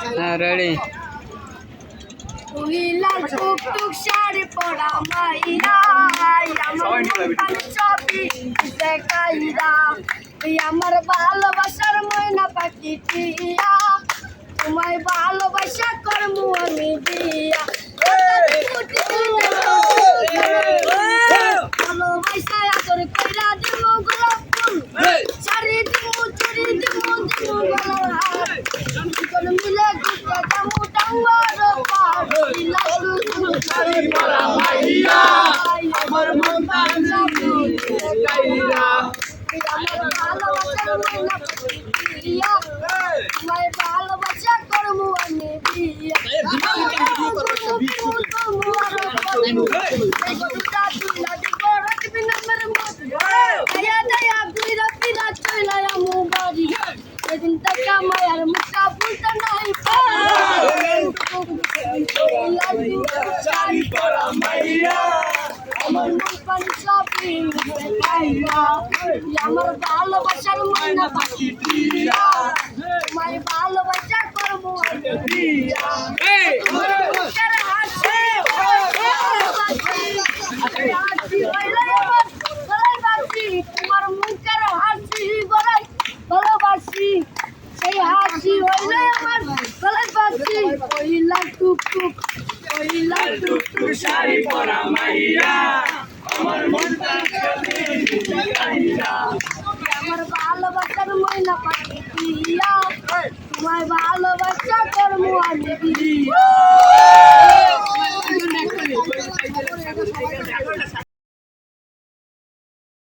ready লাল টুকটুক শাড়ি পরা মাইরা আমার ছবি দেখাইরা আমার ভালোবাসার ময়না পাখি টিয়া তোমায় ভালোবাসা করমু আমি দিয়া ভালোবাসা আদর কইরা দিমু গোলাপ ফুল শাড়ি দিমু চুড়ি দিমু দিমু গলার হার কোন মিলে ঘুরতে যামু ডাঙ্গার পার লাল টুকটুক শাড়ি পরা মাইয়া আমার মন পাগল গাইরা আমার ভালোবাসার ময়না পাখি টিয়া তোমায় ভালোবাসা করমু আমি দিয়া সেদিন টাকা মায়ার মুখা ফুলটা নাই আমার মন পানি সবই আমার ভালোবাসার ময়না পাখি দিয়া তোমায় ভালোবাসা করবো তোমার মুখের হাসি গলায় ভালোবাসি সেই হাসি হইলে আমার গলায় বাসি কইলা টুকটুক শাড়ি পরা মাইয়া আমার মনটা আমার ভালোবাসার ময়না পাখি দিয়া তোমায় ভালোবাসা করবো আমি দিয়া